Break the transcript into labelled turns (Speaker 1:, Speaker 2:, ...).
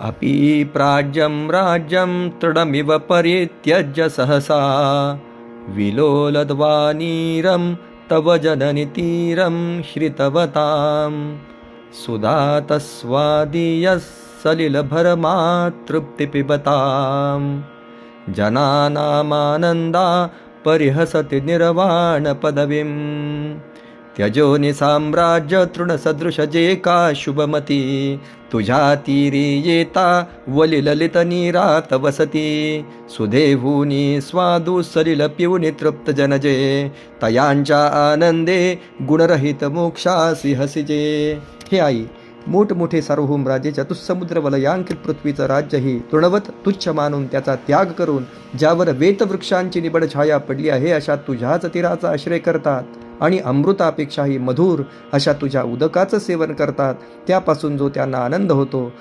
Speaker 1: अपि प्राज्यं राज्यं तृणमिव परित्यज्य सहसा विलोलद्वानीरं तव जननि तीरं श्रितवतां सुधातस्वादीयः सलिलभरमातृप्तिपिबतां जनानामानन्दा परिहसति निर्वाणपदवीं त्यजो निसाम्राज्य तृणसदृशजे का शुभमती तुझ्या तीरी येता वलिललित नीरात वसती सुदेवूनी स्वादू सलिल पिऊनी तृप्त जनजे तयांच्या आनंदे गुणरहित मोक्षासी हसिजे. हे आई, मोठमोठे सार्वभौम राजे चतुस्समुद्र वलयांकित पृथ्वीचं राज्यही तृणवत तुच्छ मानून त्याचा त्याग करून ज्यावर वेतवृक्षांची निबड छाया पडली आहे अशा तुझ्याच तीराचा आश्रय करतात आणि अमृतापेक्षाही मधुर अशा तुझ्या उदकाचं सेवन करतात. त्यापासून जो त्यांना आनंद होतो